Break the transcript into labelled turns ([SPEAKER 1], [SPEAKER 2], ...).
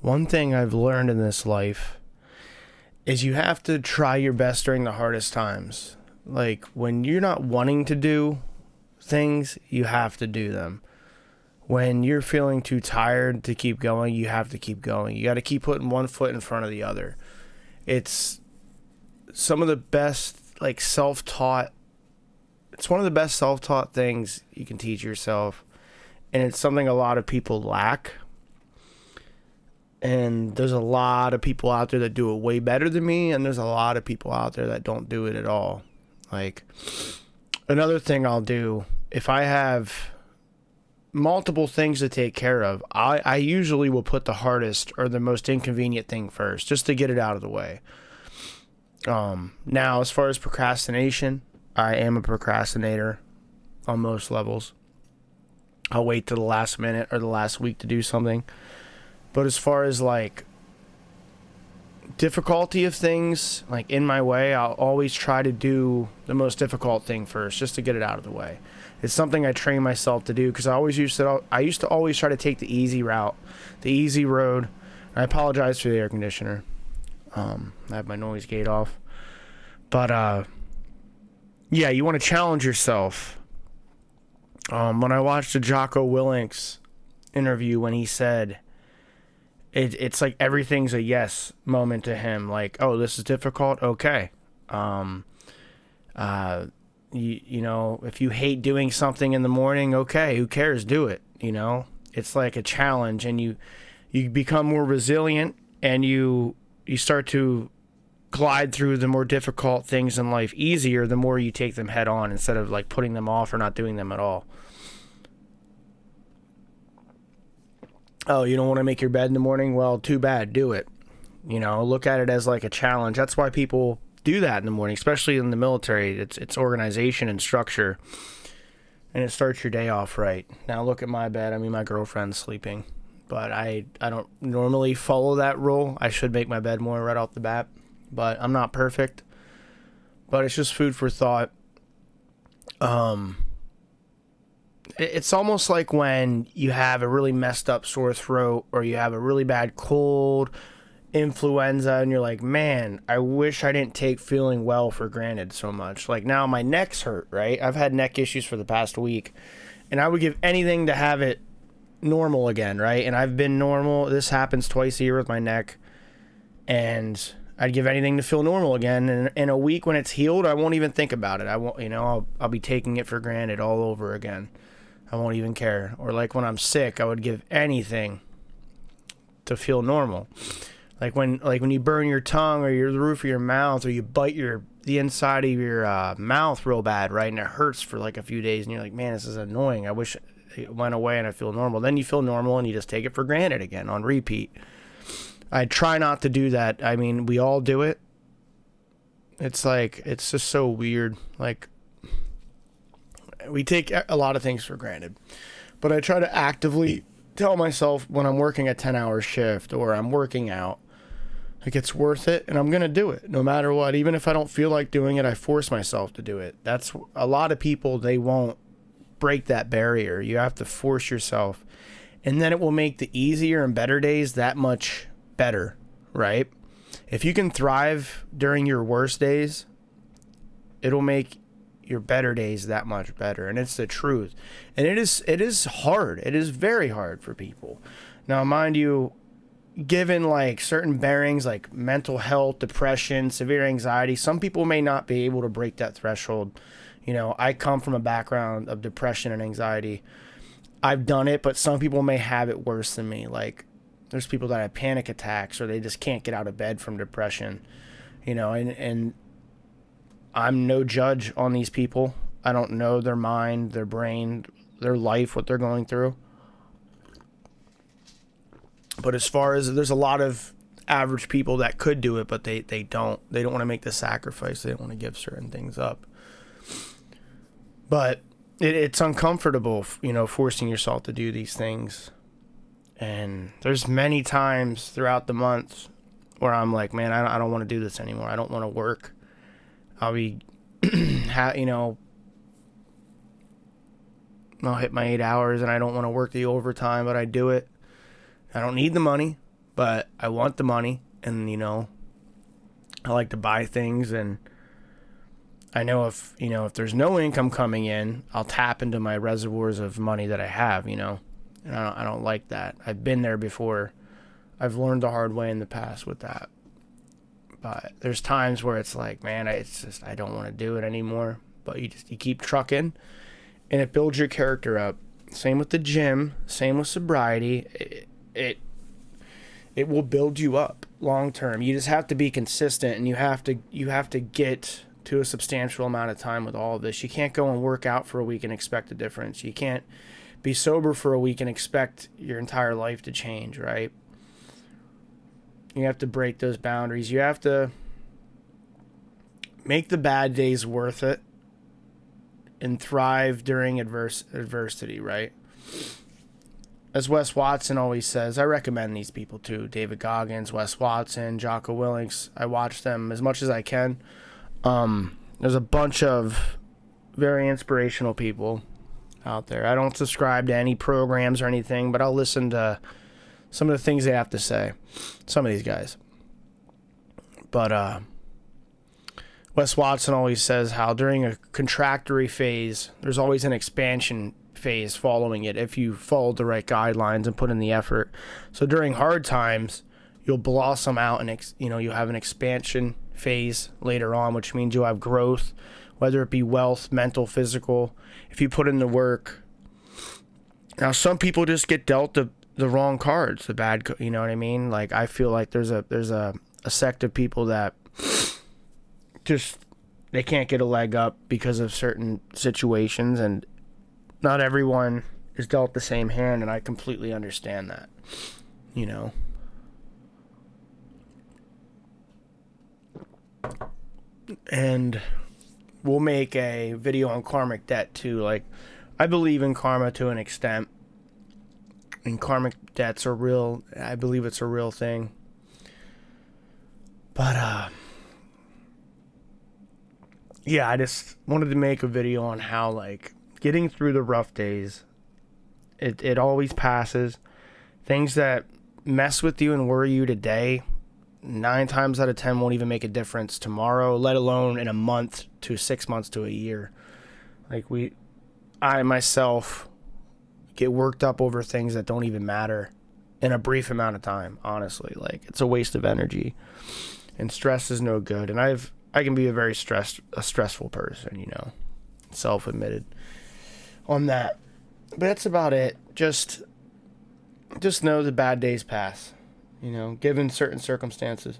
[SPEAKER 1] One thing I've learned in this life is you have to try your best during the hardest times. Like, when you're not wanting to do things, you have to do them. When you're feeling too tired to keep going, you have to keep going. You got to keep putting one foot in front of the other. It's some of the best, like, self-taught. It's one of the best self-taught things you can teach yourself. And it's something a lot of people lack. And there's a lot of people out there that do it way better than me. And there's a lot of people out there that don't do it at all. Like, another thing I'll do, if I have multiple things to take care of, I usually will put the hardest or the most inconvenient thing first, just to get it out of the way. Now, as far as procrastination, I am a procrastinator on most levels. I'll wait to the last minute or the last week to do something. But as far as, like, difficulty of things, like, in my way, I'll always try to do the most difficult thing first, just to get it out of the way. It's something I train myself to do, because I used to always try to take the easy route, the easy road. I apologize for the air conditioner. I have my noise gate off. But, yeah, you want to challenge yourself. When I watched the Jocko Willink's interview, when he said, it's like everything's a yes moment to him. Like, oh, this is difficult? Okay. You know, if you hate doing something in the morning, okay, who cares? Do it, you know? It's like a challenge, and you become more resilient, and you start to glide through the more difficult things in life easier the more you take them head on, instead of, like, putting them off or not doing them at all. Oh, you don't want to make your bed in the morning? Well, too bad. Do it. You know, look at it as like a challenge. That's why people do that in the morning, especially in the military. It's organization and structure, and it starts your day off right. Now look at my bed. I mean, my girlfriend's sleeping, but I don't normally follow that rule. I should make my bed more right off the bat, but I'm not perfect. But it's just food for thought. It's almost like when you have a really messed up sore throat, or you have a really bad cold, influenza, and you're like, man, I wish I didn't take feeling well for granted so much. Like, now my neck's hurt, right? I've had neck issues for the past week, and I would give anything to have it normal again, right? And I've been normal. This happens twice a year with my neck, and I'd give anything to feel normal again. And in a week when it's healed, I won't even think about it. I won't, you know, I'll be taking it for granted all over again. I won't even care. Or like when I'm sick, I would give anything to feel normal. Like when you burn your tongue, or the roof of your mouth, or you bite the inside of your mouth real bad, right? And it hurts for like a few days, and you're like, man, this is annoying. I wish it went away and I feel normal. Then you feel normal and you just take it for granted again on repeat. I try not to do that. I mean, we all do it. It's like, it's just so weird. Like, we take a lot of things for granted, but I try to actively tell myself when I'm working a 10-hour shift or I'm working out, like, it's worth it, and I'm going to do it no matter what. Even if I don't feel like doing it, I force myself to do it. That's a lot of people, they won't break that barrier. You have to force yourself, and then it will make the easier and better days that much better, right? If you can thrive during your worst days, it'll make your better days that much better. And it's the truth. And it is hard. It is very hard for people. Now, mind you, given like certain bearings like mental health, depression, severe anxiety, some people may not be able to break that threshold. You know, I come from a background of depression and anxiety. I've done it, but some people may have it worse than me. Like, there's people that have panic attacks, or they just can't get out of bed from depression, you know, and I'm no judge on these people. I don't know their mind, their brain, their life, what they're going through. But as far as, there's a lot of average people that could do it, but they don't. They don't want to make the sacrifice. They don't want to give certain things up. But it's uncomfortable, you know, forcing yourself to do these things. And there's many times throughout the month where I'm like, man, I don't want to do this anymore. I don't want to work. I'll be, you know, I'll hit my 8 hours and I don't want to work the overtime, but I do it. I don't need the money, but I want the money, and I like to buy things, and I know if there's no income coming in, I'll tap into my reservoirs of money that I have, and I don't like that. I've been there before. I've learned the hard way in the past with that. But there's times where it's like, man, I don't want to do it anymore. But you keep trucking, and it builds your character up. Same with the gym, same with sobriety. It will build you up long term. You just have to be consistent, and you have to get to a substantial amount of time with all of this. You can't go and work out for a week and expect a difference. You can't be sober for a week and expect your entire life to change, right? You have to break those boundaries. You have to make the bad days worth it and thrive during adversity, right? As Wes Watson always says, I recommend these people too. David Goggins, Wes Watson, Jocko Willink. I watch them as much as I can. There's a bunch of very inspirational people out there. I don't subscribe to any programs or anything, but I'll listen to some of the things they have to say. Some of these guys. But Wes Watson always says how during a contractory phase, there's always an expansion phase following it if you follow the right guidelines and put in the effort. So during hard times, you'll blossom out and you have an expansion phase later on, which means you'll have growth, whether it be wealth, mental, physical, if you put in the work. Now, some people just get dealt the wrong cards, the bad, you know what I mean? Like, I feel like there's a sect of people that just, they can't get a leg up because of certain situations, and not everyone is dealt the same hand, and I completely understand that, And we'll make a video on karmic debt too. Like, I believe in karma to an extent, and karmic debts are real. I believe it's a real thing. But yeah, I just wanted to make a video on how, like, getting through the rough days, it always passes. Things that mess with you and worry you today, 9 times out of 10 won't even make a difference tomorrow, let alone in a month to 6 months to a year. Like, I myself get worked up over things that don't even matter in a brief amount of time, honestly. Like, it's a waste of energy, and stress is no good. And I can be a very stressful person, self-admitted on that. But that's about it. Just know the bad days pass, given certain circumstances.